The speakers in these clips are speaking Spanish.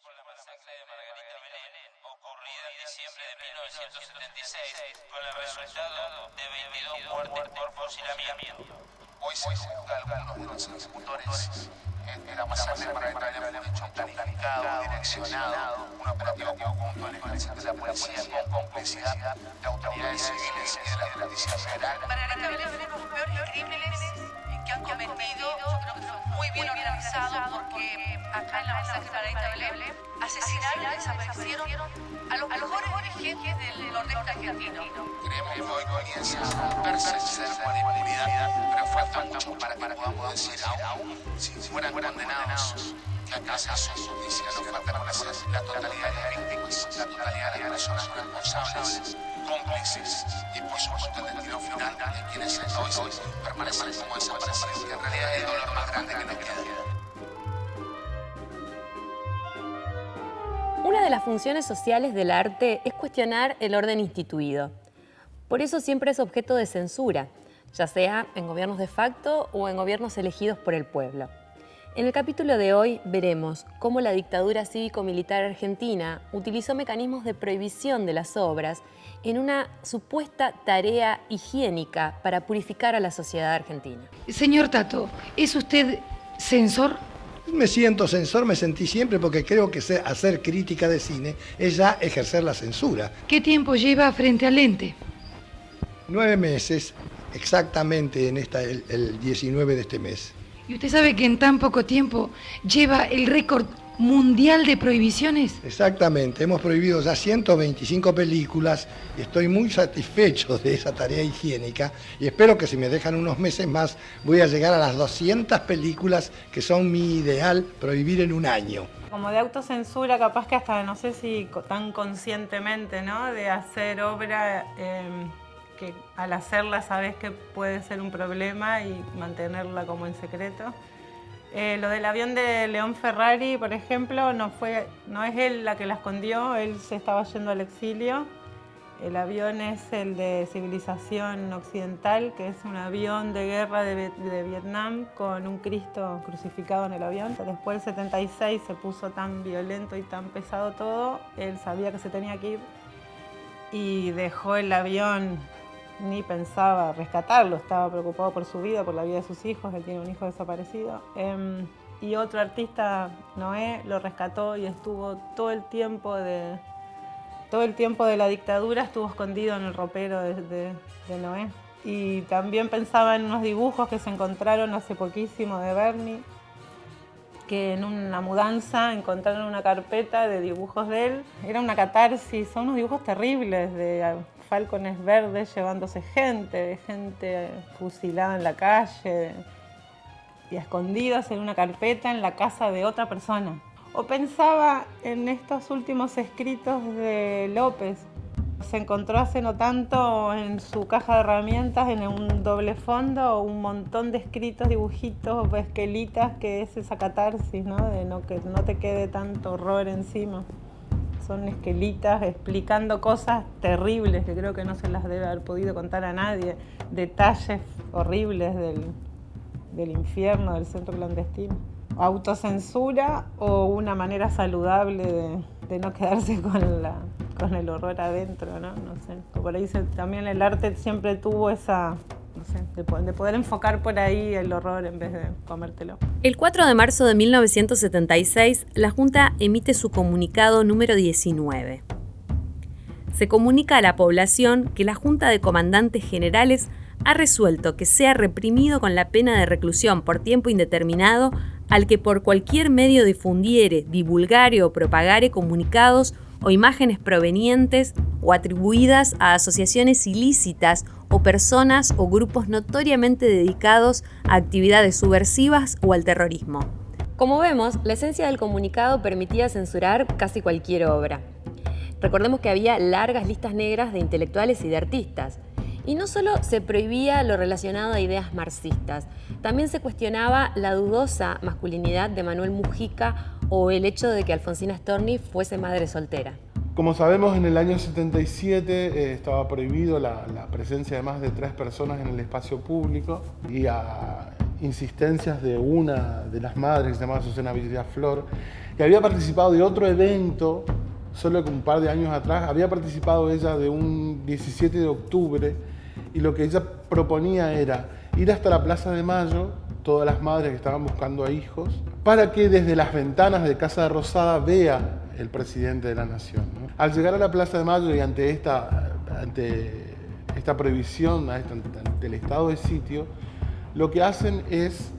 por la masacre de Margarita Belén, ocurrida en diciembre de 1976, con el resultado de 22 muertes por fusilamiento. Hoy se juzga a algunos de los ejecutores de la masacre de Margarita Belén fue un hecho planificado, direccionado, un operativo conjunto del ejército de la policía con complicidad de autoridades civiles y de la Justicia Federal. Margarita Belén fue uno de los peores crímenes que han cometido. Yo creo que fue muy bien organizado porque acá en la masacre de Margarita Belén asesinaron y desaparecieron a los mejores dirigentes del nordeste argentino. Creemos que hoy comienza a persistir con impunidad, pero falta mucho para que podamos decir aún si fueran condenados que acá se hace justicia. Nos falta conocer la totalidad de las víctimas, la totalidad de las personas responsables, cómplices y por supuesto el destino final de quienes hasta hoy permanecen como desaparecidos, que en realidad es el dolor más grande que nos queda. Una de las funciones sociales del arte es cuestionar el orden instituido. Por eso siempre es objeto de censura, ya sea en gobiernos de facto o en gobiernos elegidos por el pueblo. En el capítulo de hoy veremos cómo la dictadura cívico-militar argentina utilizó mecanismos de prohibición de las obras en una supuesta tarea higiénica para purificar a la sociedad argentina. Señor Tato, ¿es usted censor? Me siento censor, me sentí siempre porque creo que hacer crítica de cine es ya ejercer la censura. ¿Qué tiempo lleva frente al lente? 9 meses, exactamente el 19 de este mes. ¿Y usted sabe que en tan poco tiempo lleva el récord mundial de prohibiciones? Exactamente, hemos prohibido ya 125 películas y estoy muy satisfecho de esa tarea higiénica y espero que si me dejan unos meses más voy a llegar a las 200 películas que son mi ideal prohibir en un año. Como de autocensura, capaz que hasta no sé si tan conscientemente, ¿no? De hacer obra que al hacerla sabes que puede ser un problema y mantenerla como en secreto. Lo del avión de León Ferrari, por ejemplo, no es él la que la escondió, él se estaba yendo al exilio. El avión es el de Civilización Occidental, que es un avión de guerra de Vietnam con un Cristo crucificado en el avión. Después del 76 se puso tan violento y tan pesado todo, él sabía que se tenía que ir y dejó el avión, ni pensaba rescatarlo, estaba preocupado por su vida, por la vida de sus hijos, él tiene un hijo desaparecido. Y otro artista, Noé, lo rescató y estuvo todo el tiempo de la dictadura, estuvo escondido en el ropero de Noé. Y también pensaba en unos dibujos que se encontraron hace poquísimo de Bernie, que en una mudanza encontraron una carpeta de dibujos de él. Era una catarsis, son unos dibujos terribles de falcones verdes llevándose gente fusilada en la calle y escondidas en una carpeta en la casa de otra persona. O pensaba en estos últimos escritos de López. Se encontró hace no tanto en su caja de herramientas, en un doble fondo, un montón de escritos, dibujitos, esquelitas, que es esa catarsis, ¿no? De que no te quede tanto horror encima. Son esquelitas explicando cosas terribles que creo que no se las debe haber podido contar a nadie. Detalles horribles del infierno, del centro clandestino. Autocensura o una manera saludable de no quedarse con el horror adentro, ¿no? No sé. Por ahí también el arte siempre tuvo esa, no sé, de poder enfocar por ahí el horror en vez de comértelo. El 4 de marzo de 1976, la Junta emite su comunicado número 19. Se comunica a la población que la Junta de Comandantes Generales ha resuelto que sea reprimido con la pena de reclusión por tiempo indeterminado al que por cualquier medio difundiere, divulgare o propagare comunicados o imágenes provenientes o atribuidas a asociaciones ilícitas o personas o grupos notoriamente dedicados a actividades subversivas o al terrorismo. Como vemos, la esencia del comunicado permitía censurar casi cualquier obra. Recordemos que había largas listas negras de intelectuales y de artistas. Y no solo se prohibía lo relacionado a ideas marxistas, también se cuestionaba la dudosa masculinidad de Manuel Mujica o el hecho de que Alfonsina Storni fuese madre soltera. Como sabemos, en el año 77 estaba prohibido la presencia de más de 3 personas en el espacio público y insistencias de una de las madres, que se llamaba Susana Villaflor, que había participado de otro evento, solo un par de años atrás, había participado ella de un 17 de octubre, y lo que ella proponía era ir hasta la Plaza de Mayo, todas las madres que estaban buscando a hijos, para que desde las ventanas de Casa de Rosada vea el presidente de la Nación, ¿no? Al llegar a la Plaza de Mayo y ante esta prohibición, ante el estado de sitio, lo que hacen es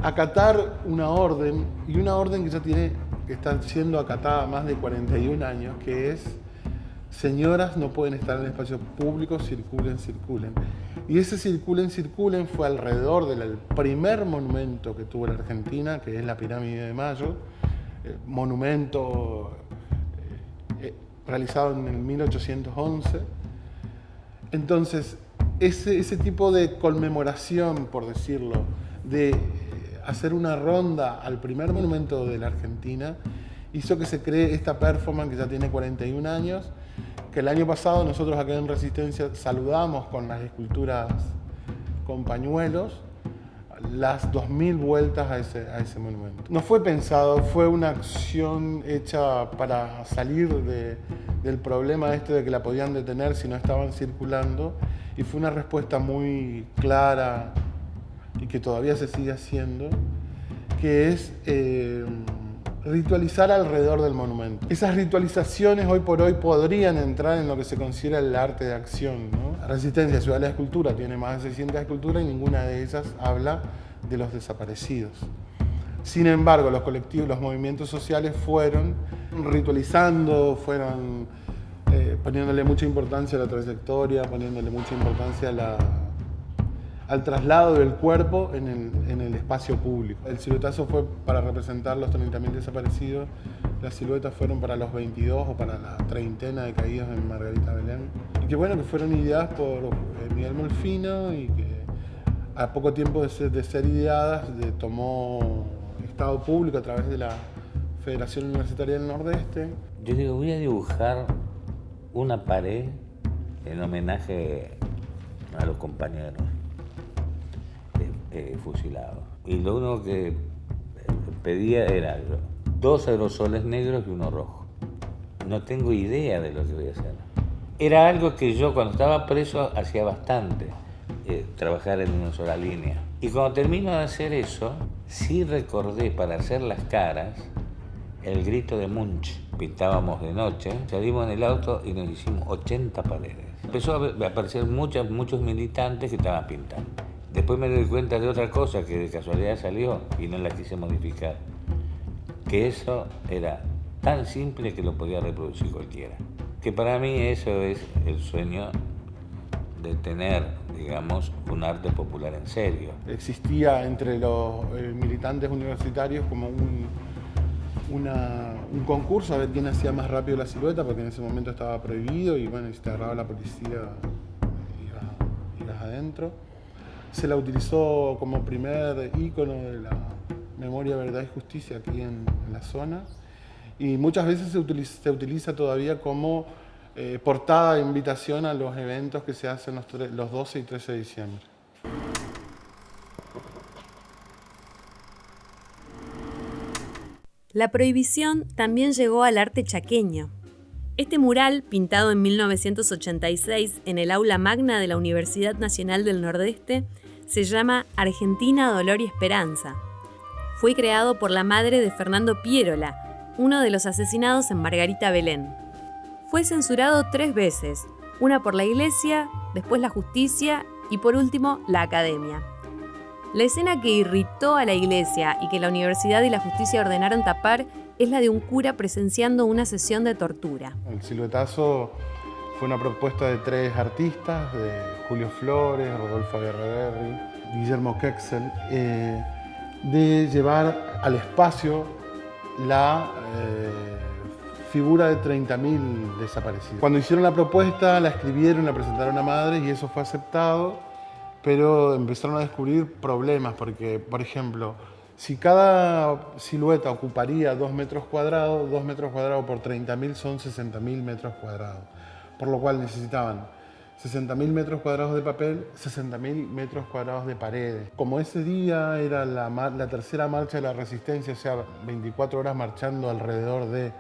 acatar una orden, y una orden que está siendo acatada más de 41 años, que es: señoras no pueden estar en el espacio público, circulen, circulen. Y ese circulen, circulen fue alrededor del primer monumento que tuvo la Argentina, que es la Pirámide de Mayo, monumento realizado en el 1811. Entonces, ese tipo de conmemoración, por decirlo, de hacer una ronda al primer monumento de la Argentina, hizo que se cree esta performance que ya tiene 41 años, que el año pasado nosotros acá en Resistencia saludamos con las esculturas con pañuelos las 2000 vueltas a ese monumento. No fue pensado, fue una acción hecha para salir del problema de que la podían detener si no estaban circulando, y fue una respuesta muy clara y que todavía se sigue haciendo, que es ritualizar alrededor del monumento. Esas ritualizaciones hoy por hoy podrían entrar en lo que se considera el arte de acción, ¿no? Resistencia Ciudad de la Escultura tiene más de 600 esculturas y ninguna de ellas habla de los desaparecidos. Sin embargo, los colectivos, los movimientos sociales fueron ritualizando, fueron poniéndole mucha importancia a la trayectoria, poniéndole mucha importancia al traslado del cuerpo en el espacio público. El siluetazo fue para representar los 30.000 desaparecidos, las siluetas fueron para los 22 o para la treintena de caídos en Margarita Belén. Y que bueno, que fueron ideadas por Miguel Molfino, y que a poco tiempo de ser ideadas tomó Estado Público a través de la Federación Universitaria del Nordeste. Yo digo, voy a dibujar una pared en homenaje a los compañeros fusilados. Y lo único que pedía era 2 aerosoles negros y 1 rojo. No tengo idea de lo que voy a hacer. Era algo que yo cuando estaba preso hacía bastante, trabajar en una sola línea. Y cuando termino de hacer eso, sí recordé para hacer las caras el grito de Munch. Pintábamos de noche, salimos en el auto y nos hicimos 80 paredes. Empezó a aparecer muchos militantes que estaban pintando. Después me doy cuenta de otra cosa que de casualidad salió y no la quise modificar. Que eso era tan simple que lo podía reproducir cualquiera. Que para mí eso es el sueño de tener, digamos, un arte popular en serio. Existía entre los militantes universitarios como un concurso a ver quién hacía más rápido la silueta, porque en ese momento estaba prohibido y bueno, si te agarraba la policía ibas adentro. Se la utilizó como primer ícono de la memoria, verdad y justicia aquí en la zona, y muchas veces se utiliza todavía como portada de invitación a los eventos que se hacen los 12 y 13 de diciembre. La prohibición también llegó al arte chaqueño. Este mural, pintado en 1986 en el aula magna de la Universidad Nacional del Nordeste, se llama Argentina, Dolor y Esperanza. Fue creado por la madre de Fernando Pierola, uno de los asesinados en Margarita Belén. Fue censurado 3 veces, una por la Iglesia, después la Justicia y por último la Academia. La escena que irritó a la Iglesia y que la Universidad y la Justicia ordenaron tapar es la de un cura presenciando una sesión de tortura. El siluetazo fue una propuesta de 3 artistas, de Julio Flores, Rodolfo Aguerreberri, Guillermo Kexel, de llevar al espacio la figura de 30.000 desaparecidos. Cuando hicieron la propuesta, la escribieron, la presentaron a madres y eso fue aceptado, pero empezaron a descubrir problemas porque, por ejemplo, si cada silueta ocuparía 2 metros cuadrados, 2 metros cuadrados por 30.000 son 60.000 metros cuadrados. Por lo cual necesitaban 60.000 metros cuadrados de papel, 60.000 metros cuadrados de paredes. Como ese día era la tercera marcha de la resistencia, o sea, 24 horas marchando alrededor de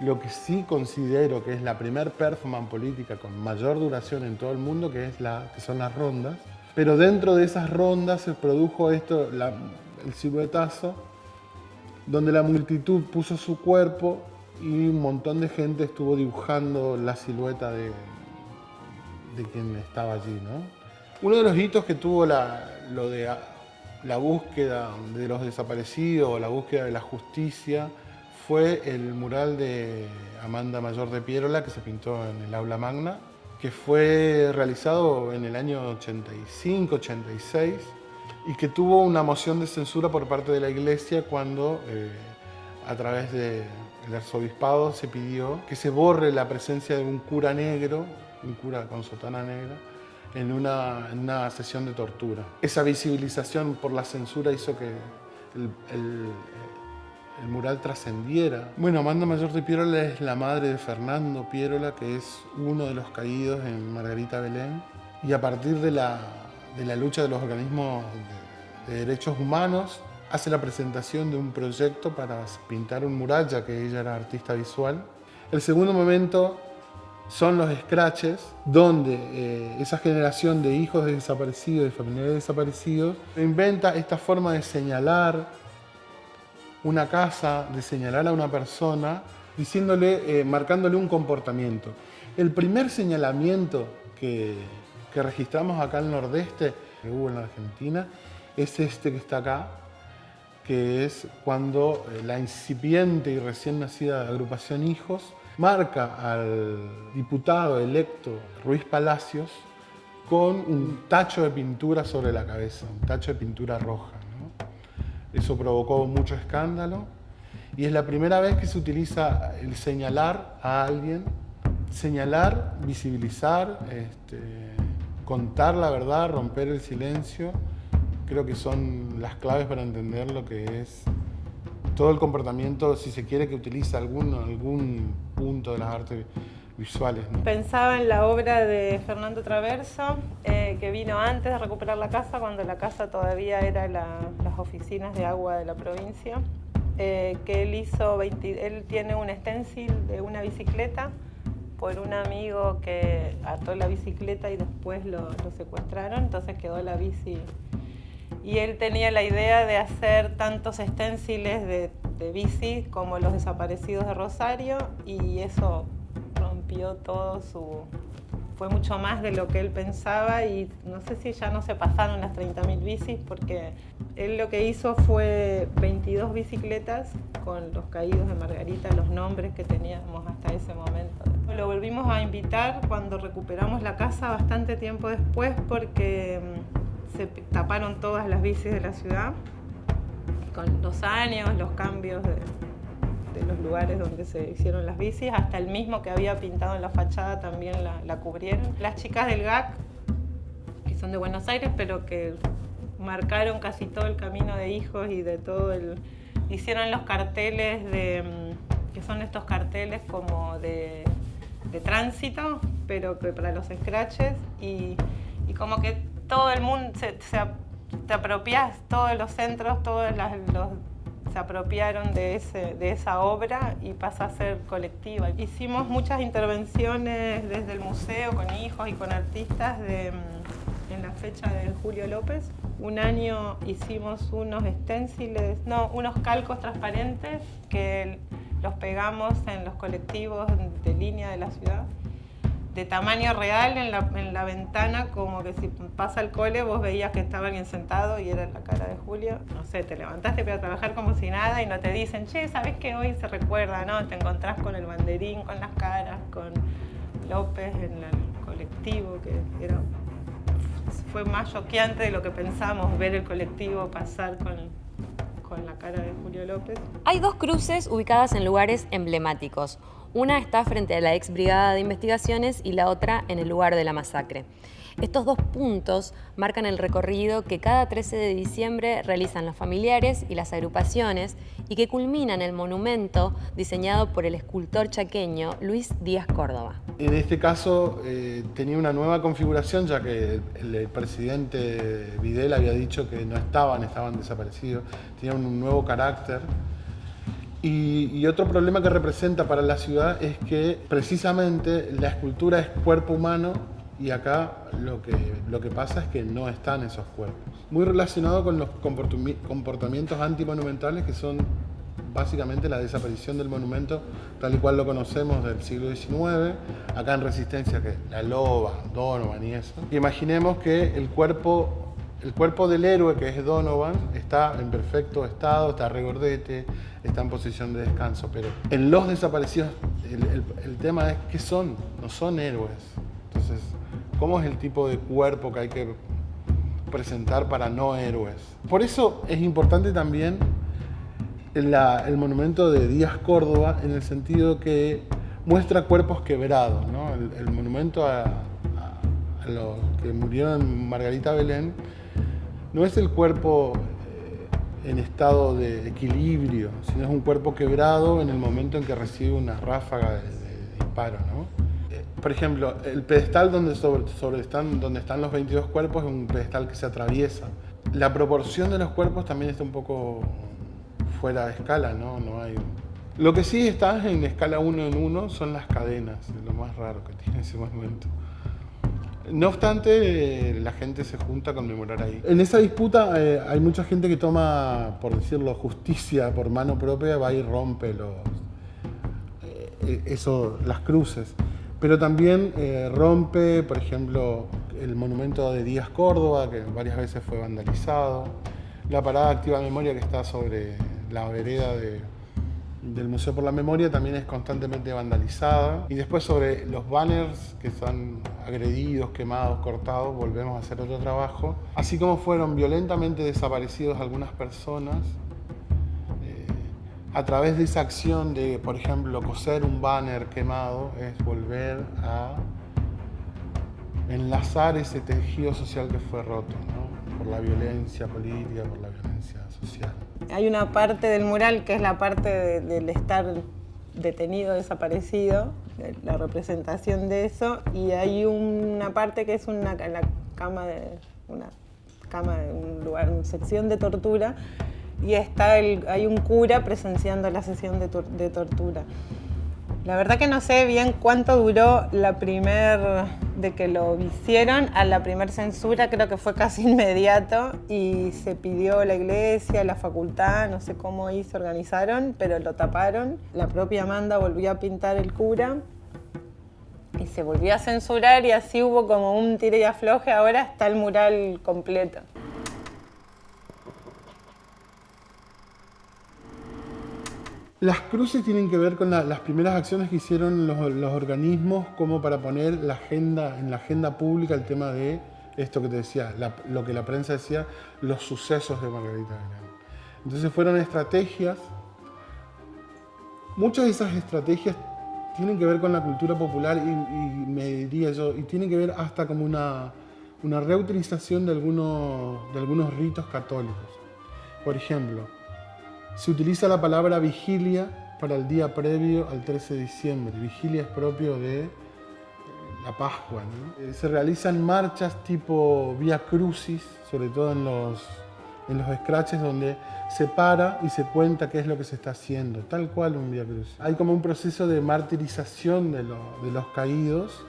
lo que sí considero que es la primer performance política con mayor duración en todo el mundo, que son las rondas. Pero dentro de esas rondas se produjo el siluetazo, donde la multitud puso su cuerpo y un montón de gente estuvo dibujando la silueta de quien estaba allí, ¿no? Uno de los hitos que tuvo la búsqueda de los desaparecidos o la búsqueda de la justicia fue el mural de Amanda Mayor de Pierola, que se pintó en el Aula Magna, que fue realizado en el año 85-86 y que tuvo una moción de censura por parte de la Iglesia cuando a través del arzobispado se pidió que se borre la presencia de un cura negro, un cura con sotana negra, en una sesión de tortura. Esa visibilización por la censura hizo que el mural trascendiera. Bueno, Amanda Mayor de Pierola es la madre de Fernando Pierola, que es uno de los caídos en Margarita Belén, y a partir de la lucha de los organismos de derechos humanos hace la presentación de un proyecto para pintar un mural, ya que ella era artista visual. El segundo momento son los scratches, donde esa generación de hijos de desaparecidos y familiares desaparecidos inventa esta forma de señalar una casa, de señalar a una persona, marcándole un comportamiento. El primer señalamiento que registramos acá en el Nordeste, que hubo en la Argentina, es este que está acá, que es cuando la incipiente y recién nacida agrupación Hijos marca al diputado electo Ruiz Palacios con un tacho de pintura sobre la cabeza, un tacho de pintura roja, ¿no? Eso provocó mucho escándalo y es la primera vez que se utiliza el señalar a alguien, señalar, visibilizar, contar la verdad, romper el silencio. Creo que son las claves para entender lo que es todo el comportamiento, si se quiere, que utiliza algún punto de las artes visuales, ¿no? Pensaba en la obra de Fernando Traverso, que vino antes de recuperar la casa, cuando la casa todavía era las oficinas de agua de la provincia, que él hizo, él tiene un stencil de una bicicleta por un amigo que ató la bicicleta y después lo secuestraron, entonces quedó la bici. Y él tenía la idea de hacer tantos esténciles de bici como los desaparecidos de Rosario, y eso rompió todo fue mucho más de lo que él pensaba, y no sé si ya no se pasaron las 30.000 bicis, porque él lo que hizo fue 22 bicicletas con los caídos de Margarita, los nombres que teníamos hasta ese momento. Lo volvimos a invitar cuando recuperamos la casa bastante tiempo después, porque se taparon todas las bicis de la ciudad. Con los años, los cambios de los lugares donde se hicieron las bicis, hasta el mismo que había pintado en la fachada también la cubrieron. Las chicas del GAC, que son de Buenos Aires, pero que marcaron casi todo el camino de Hijos y de todo hicieron los carteles que son estos carteles como de tránsito, pero que para los scratches, y como que todo el mundo te apropias, todos los centros, se apropiaron de esa obra y pasa a ser colectiva. Hicimos muchas intervenciones desde el museo con Hijos y con artistas en la fecha de Julio López. Un año hicimos unos unos calcos transparentes que los pegamos en los colectivos de línea de la ciudad, de tamaño real en la ventana, como que si pasa el cole vos veías que estaba alguien sentado y era la cara de Julio. No sé, te levantaste para trabajar como si nada y no te dicen, che, ¿sabés que hoy se recuerda? No, te encontrás con el banderín, con las caras, con López en el colectivo, que fue más choqueante de lo que pensamos, ver el colectivo pasar con la cara de Julio López. Hay dos cruces ubicadas en lugares emblemáticos. Una está frente a la ex brigada de investigaciones y la otra en el lugar de la masacre. Estos 2 puntos marcan el recorrido que cada 13 de diciembre realizan los familiares y las agrupaciones y que culmina en el monumento diseñado por el escultor chaqueño Luis Díaz Córdoba. En este caso tenía una nueva configuración, ya que el presidente Videla había dicho que no estaban desaparecidos, tenían un nuevo carácter. Y otro problema que representa para la ciudad es que precisamente la escultura es cuerpo humano y acá lo que pasa es que no están esos cuerpos. Muy relacionado con los comportamientos antimonumentales, que son básicamente la desaparición del monumento tal y cual lo conocemos del siglo XIX, acá en Resistencia, que la Loba, Donovan y eso. Imaginemos que el cuerpo del héroe, que es Donovan, está en perfecto estado, está regordete, está en posición de descanso, pero en los desaparecidos el tema es qué son, no son héroes. Entonces, ¿cómo es el tipo de cuerpo que hay que presentar para no héroes? Por eso es importante también el monumento de Díaz Córdoba, en el sentido que muestra cuerpos quebrados, ¿no? El monumento a los que murieron en Margarita Belén no es el cuerpo en estado de equilibrio, sino es un cuerpo quebrado en el momento en que recibe una ráfaga de disparo, ¿no? Por ejemplo, el pedestal donde están los 22 cuerpos es un pedestal que se atraviesa. La proporción de los cuerpos también está un poco fuera de escala, ¿no? No hay... Lo que sí está en escala 1 en 1 son las cadenas, es lo más raro que tiene ese monumento. No obstante, la gente se junta a conmemorar ahí. En esa disputa hay mucha gente que toma, por decirlo, justicia por mano propia, va y rompe las cruces. Pero también rompe, por ejemplo, el monumento de Díaz Córdoba, que varias veces fue vandalizado. La parada Activa Memoria, que está sobre la vereda del Museo por la Memoria, también es constantemente vandalizada. Y después sobre los banners que están agredidos, quemados, cortados, volvemos a hacer otro trabajo. Así como fueron violentamente desaparecidos algunas personas, a través de esa acción de, por ejemplo, coser un banner quemado, es volver a enlazar ese tejido social que fue roto, ¿no? Por la violencia política, por la violencia social. Hay una parte del mural que es la parte del estar detenido, desaparecido, la representación de eso, y hay una parte que es una cama de un lugar, una sección de tortura, y hay un cura presenciando la sesión de tortura. La verdad que no sé bien cuánto duró de que lo hicieron a la primer censura, creo que fue casi inmediato, y se pidió la iglesia, la facultad, no sé cómo ahí se organizaron, pero lo taparon. La propia Amanda volvió a pintar el cura y se volvió a censurar, y así hubo como un tire y afloje. Ahora está el mural completo. Las cruces tienen que ver con las primeras acciones que hicieron los organismos como para poner en la agenda pública el tema de esto que te decía, lo que la prensa decía, los sucesos de Margarita Belén. Entonces fueron estrategias, muchas de esas estrategias tienen que ver con la cultura popular y me diría yo, y tienen que ver hasta como una reutilización de algunos ritos católicos. Por ejemplo, se utiliza la palabra vigilia para el día previo al 13 de diciembre. Vigilia es propio de la Pascua, ¿no? Se realizan marchas tipo Vía Crucis, sobre todo en los scratches, donde se para y se cuenta qué es lo que se está haciendo, tal cual un Vía Crucis. Hay como un proceso de martirización de los caídos,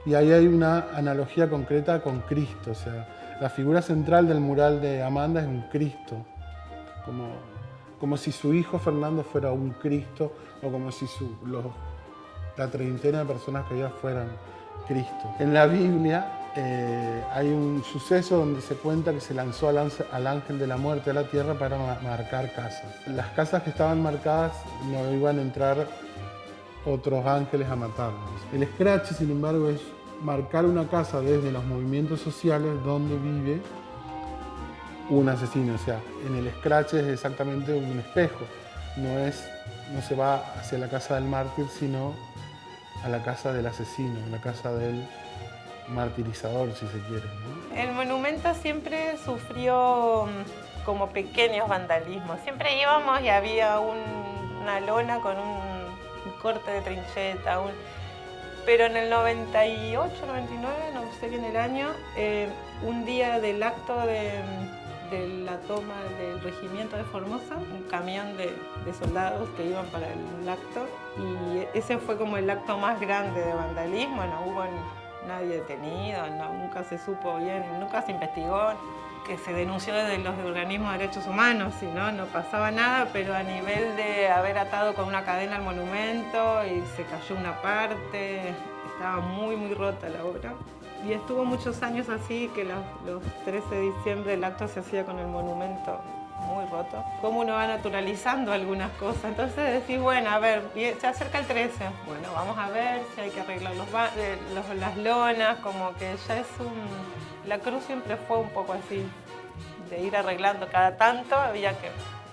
y ahí hay una analogía concreta con Cristo. O sea, la figura central del mural de Amanda es un Cristo, como si su hijo Fernando fuera un Cristo, o como si la treintena de personas que había fueran Cristo. En la Biblia hay un suceso donde se cuenta que se lanzó al ángel de la muerte a la tierra para marcar casas. Las casas que estaban marcadas no iban a entrar otros ángeles a matarlos. El scratch, sin embargo, es marcar una casa desde los movimientos sociales donde vive un asesino. O sea, en el scratch es exactamente un espejo. No se va hacia la casa del mártir, sino a la casa del asesino, a la casa del martirizador, si se quiere, ¿no? El monumento siempre sufrió como pequeños vandalismos. Siempre íbamos y había una lona con un corte de trincheta, pero en el 98, 99, no sé qué en el año, un día del acto de la toma del regimiento de Formosa, un camión de soldados que iban para el acto, y ese fue como el acto más grande de vandalismo. No hubo nadie detenido, nunca se supo bien, nunca se investigó, que se denunció desde los organismos de derechos humanos, si no pasaba nada, pero a nivel de haber atado con una cadena al monumento y se cayó una parte, estaba muy, muy rota la obra. Y estuvo muchos años así, que los 13 de diciembre el acto se hacía con el monumento muy roto. Cómo uno va naturalizando algunas cosas. Entonces decís, bueno, a ver, se acerca el 13. Bueno, vamos a ver si hay que arreglar las lonas, como que ya es La cruz siempre fue un poco así, de ir arreglando cada tanto, había que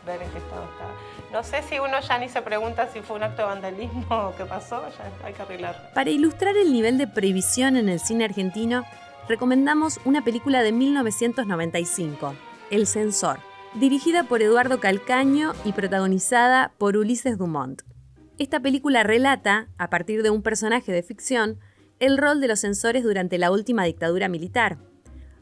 ver en qué estado estaba. No sé si uno ya ni se pregunta si fue un acto de vandalismo o qué pasó, ya hay que arreglar. Para ilustrar el nivel de prohibición en el cine argentino, recomendamos una película de 1995, El Censor, dirigida por Eduardo Calcaño y protagonizada por Ulises Dumont. Esta película relata, a partir de un personaje de ficción, el rol de los censores durante la última dictadura militar.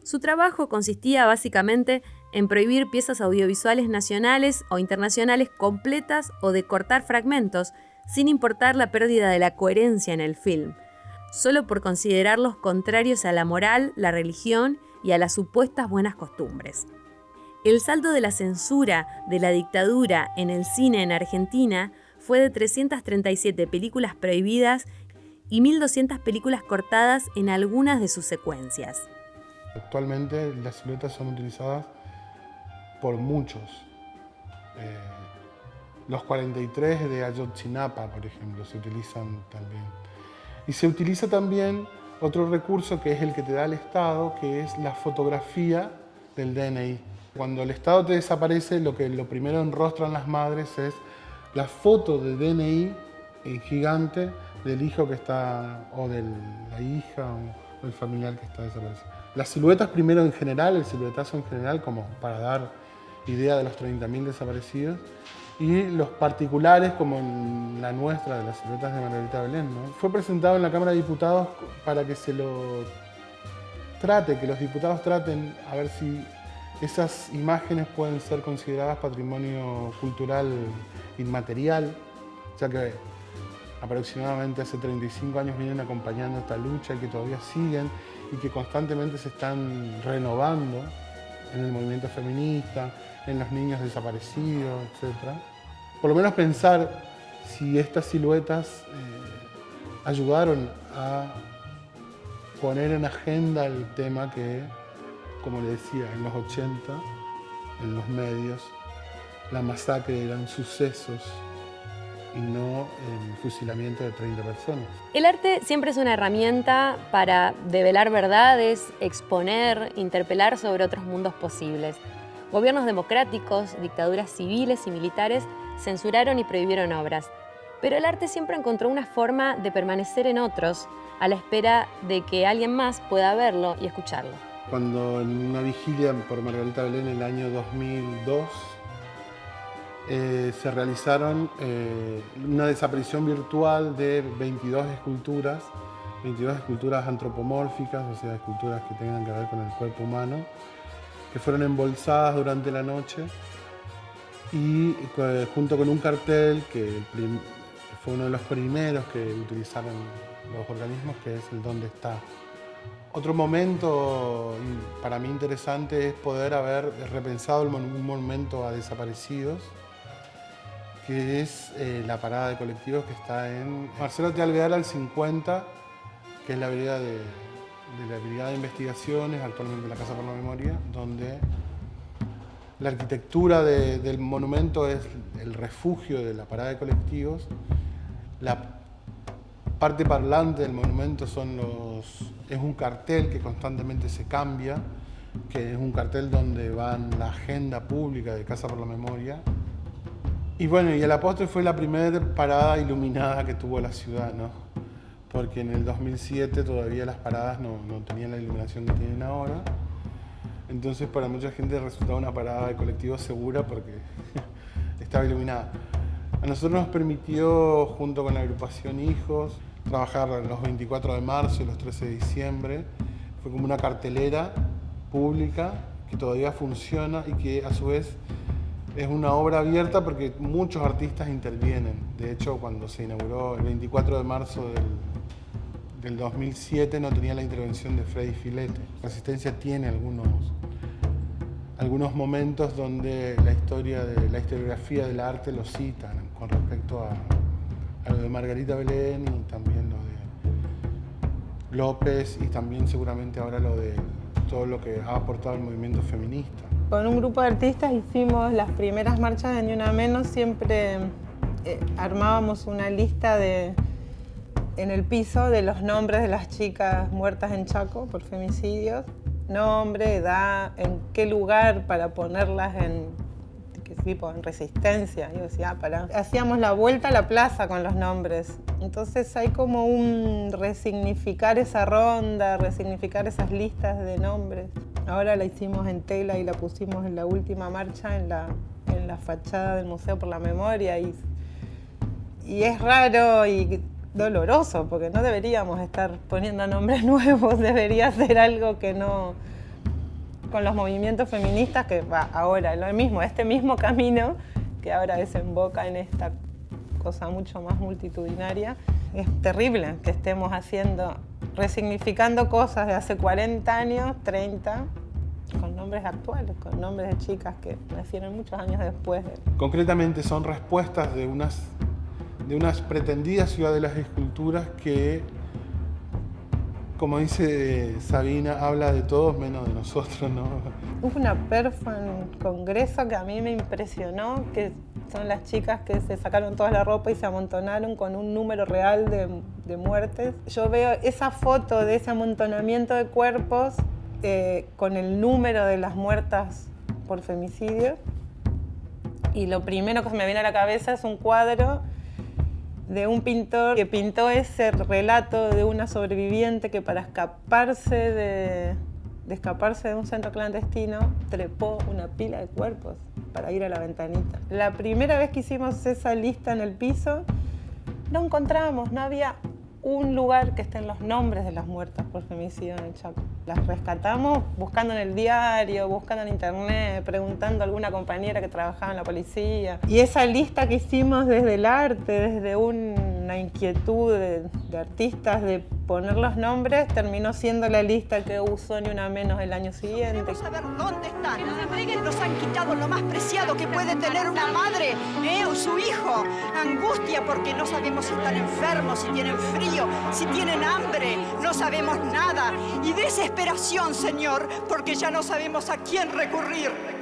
Su trabajo consistía básicamente en prohibir piezas audiovisuales nacionales o internacionales completas o de cortar fragmentos, sin importar la pérdida de la coherencia en el film, solo por considerarlos contrarios a la moral, la religión y a las supuestas buenas costumbres. El saldo de la censura de la dictadura en el cine en Argentina fue de 337 películas prohibidas y 1.200 películas cortadas en algunas de sus secuencias. Actualmente las siluetas son utilizadas por muchos. Los 43 de Ayotzinapa, por ejemplo, se utilizan también. Y se utiliza también otro recurso que es el que te da el Estado, que es la fotografía del DNI. Cuando el Estado te desaparece, lo primero enrostran las madres es la foto del DNI en gigante del hijo que está, o de la hija, o el familiar que está desaparecido. Las siluetas primero en general, el siluetazo en general, como para dar idea de los 30.000 desaparecidos, y los particulares, como en la nuestra, de las siluetas de Margarita Belén, ¿no? Fue presentado en la Cámara de Diputados para que se lo trate, que los diputados traten a ver si esas imágenes pueden ser consideradas patrimonio cultural inmaterial, ya que aproximadamente hace 35 años vienen acompañando esta lucha y que todavía siguen y que constantemente se están renovando en el movimiento feminista, en los niños desaparecidos, etc. Por lo menos pensar si estas siluetas ayudaron a poner en agenda el tema que, como le decía, en los 80, en los medios, la masacre eran sucesos y no el fusilamiento de 30 personas. El arte siempre es una herramienta para develar verdades, exponer, interpelar sobre otros mundos posibles. Gobiernos democráticos, dictaduras civiles y militares censuraron y prohibieron obras. Pero el arte siempre encontró una forma de permanecer en otros, a la espera de que alguien más pueda verlo y escucharlo. Cuando en una vigilia por Margarita Belén en el año 2002, se realizaron una desaparición virtual de 22 esculturas antropomórficas, o sea, esculturas que tengan que ver con el cuerpo humano, que fueron embolsadas durante la noche y junto con un cartel que fue uno de los primeros que utilizaron los organismos, que es el ¿Dónde está? Otro momento para mí interesante es poder haber repensado un monumento a desaparecidos, que es la parada de colectivos que está en Marcelo T. Alvear al 50, que es la vereda de la Brigada de Investigaciones, actualmente la Casa por la Memoria, donde la arquitectura del monumento es el refugio de la parada de colectivos. La parte parlante del monumento es un cartel que constantemente se cambia, que es un cartel donde van la agenda pública de Casa por la Memoria. Y bueno, y el apóstol fue la primera parada iluminada que tuvo la ciudad, ¿no? porque en el 2007 todavía las paradas no tenían la iluminación que tienen ahora. Entonces para mucha gente resultaba una parada de colectivo segura porque estaba iluminada. A nosotros nos permitió, junto con la agrupación Hijos, trabajar los 24 de marzo y los 13 de diciembre. Fue como una cartelera pública que todavía funciona y que a su vez es una obra abierta porque muchos artistas intervienen. De hecho, cuando se inauguró el 24 de marzo del 2007 no tenía la intervención de Freddy Filete. Resistencia tiene algunos momentos donde la historiografía del arte lo citan con respecto a lo de Margarita Belén y también lo de López y también seguramente ahora lo de todo lo que ha aportado el movimiento feminista. Con un grupo de artistas hicimos las primeras marchas de Ni Una Menos, siempre armábamos una lista en el piso de los nombres de las chicas muertas en Chaco por femicidios, nombre, edad, en qué lugar para ponerlas en Resistencia. Yo decía, hacíamos la vuelta a la plaza con los nombres. Entonces hay como un resignificar esa ronda, resignificar esas listas de nombres. Ahora la hicimos en tela y la pusimos en la última marcha en la fachada del Museo por la Memoria y es raro y doloroso porque no deberíamos estar poniendo nombres nuevos, debería ser algo que no... Con los movimientos feministas que va ahora, lo mismo, este mismo camino que ahora desemboca en esta cosa mucho más multitudinaria. Es terrible que estemos resignificando cosas de hace 40 años, 30, con nombres actuales, con nombres de chicas que nacieron muchos años después. Concretamente son respuestas de unas pretendidas ciudadelas de esculturas que, como dice Sabina, habla de todos menos de nosotros, ¿no? Hubo una perfo en Congreso que a mí me impresionó, que son las chicas que se sacaron toda la ropa y se amontonaron con un número real de muertes. Yo veo esa foto de ese amontonamiento de cuerpos con el número de las muertas por femicidio y lo primero que se me viene a la cabeza es un cuadro de un pintor que pintó ese relato de una sobreviviente que para escaparse de un centro clandestino trepó una pila de cuerpos para ir a la ventanita. La primera vez que hicimos esa lista en el piso, no encontramos, no había un lugar que estén los nombres de las muertas por femicidio en el Chaco. Las rescatamos buscando en el diario, buscando en internet, preguntando a alguna compañera que trabajaba en la policía. Y esa lista que hicimos desde el arte, desde una inquietud de artistas de poner los nombres, terminó siendo la lista que usó Ni Una Menos el año siguiente. Queremos saber dónde están. Nos han quitado lo más preciado que puede tener una madre, o su hijo. Angustia porque no sabemos si están enfermos, si tienen frío, si tienen hambre. No sabemos nada. Y desesperación, Señor, porque ya no sabemos a quién recurrir.